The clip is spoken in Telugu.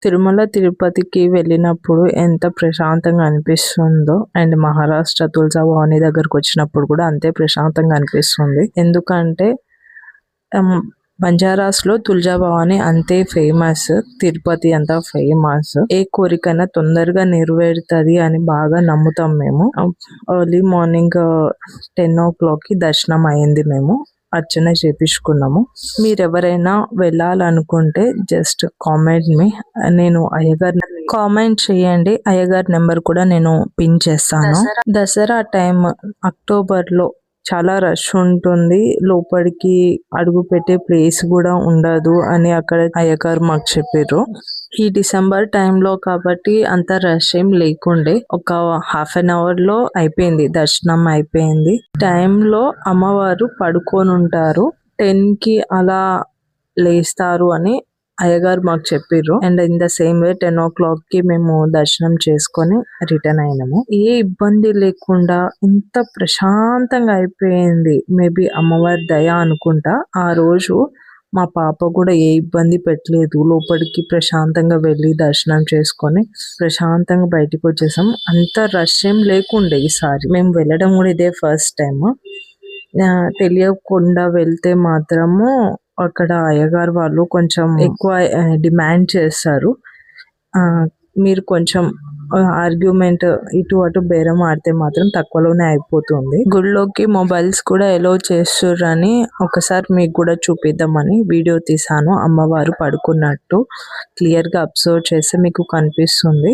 తిరుమల, తిరుపతికి వెళ్ళినప్పుడు ఎంత ప్రశాంతంగా అనిపిస్తుందో అండ్ మహారాష్ట్ర తులజా భవాని దగ్గరకొచ్చినప్పుడు కూడా అంతే ప్రశాంతంగా అనిపిస్తుంది. ఎందుకంటే బంజారాస్‌లో తులజా భవాని అంతే ఫేమస్. తిరుపతి అంత ఫేమస్. ఏ కోరికైనా తొందరగా నెరవేరుతది అని బాగా నమ్ముతాం మేము. ఎర్లీ మార్నింగ్ 10:00కి దర్శనం అయింది మేము. అర్చన చేపించుకున్నాము. మీరెవరైనా వెళ్ళాలనుకుంటే జస్ట్ కామెంట్ మీ. నేను కామెంట్ చేయండి. అయ్యగారి నెంబర్ కూడా నేను పిన్ చేస్తాను. దసరా టైం అక్టోబర్‌లో చాలా రష్ ఉంటుంది. లోపలికి అడుగు పెట్టే ప్లేస్ కూడా ఉండదు అని అక్కడ అయ్యగారు మాకు చెప్పారు. ఈ డిసెంబర్ టైంలో కాబట్టి అంత రష్ ఏం లేకుండే. ఒక హాఫ్ అన్ అవర్‌లో అయిపోయింది. దర్శనం అయిపోయింది. టైంలో అమ్మవారు పడుకొని ఉంటారు. 10కి అలా లేస్తారు అని అయ్యగారు మాకు చెప్పిర్రు. And in the same way 10:00కి మేము దర్శనం చేసుకొని రిటర్న్ అయినాము. ఏ ఇబ్బంది లేకుండా ఇంత ప్రశాంతంగా అయిపోయింది. మేబీ అమ్మవారి దయ అనుకుంటా. ఆ రోజు మా పాప కూడా ఏ ఇబ్బంది పెట్టలేదు. లోపలికి ప్రశాంతంగా వెళ్ళి దర్శనం చేసుకొని ప్రశాంతంగా బయటికి వచ్చేసాం. అంత రష్ ఏం లేకుండే ఈసారి. మేము వెళ్ళడం కూడా ఇదే ఫస్ట్ టైం. తెలియకుండా వెళ్తే మాత్రము అక్కడ అయ్యగారు వాళ్ళు కొంచెం ఎక్కువ డిమాండ్ చేస్తారు. మీరు కొంచెం ఆర్గ్యుమెంట్ ఇటు అటు బేరం ఆడితే మాత్రం తక్కువలోనే అయిపోతుంది. గుడిలోకి మొబైల్స్ కూడా ఎలో చేస్తుర్రని ఒకసారి మీకు కూడా చూపిద్దామని వీడియో తీసాను. అమ్మవారు పడుకున్నట్టు క్లియర్గా అబ్జర్వ్ చేస్తే మీకు కనిపిస్తుంది.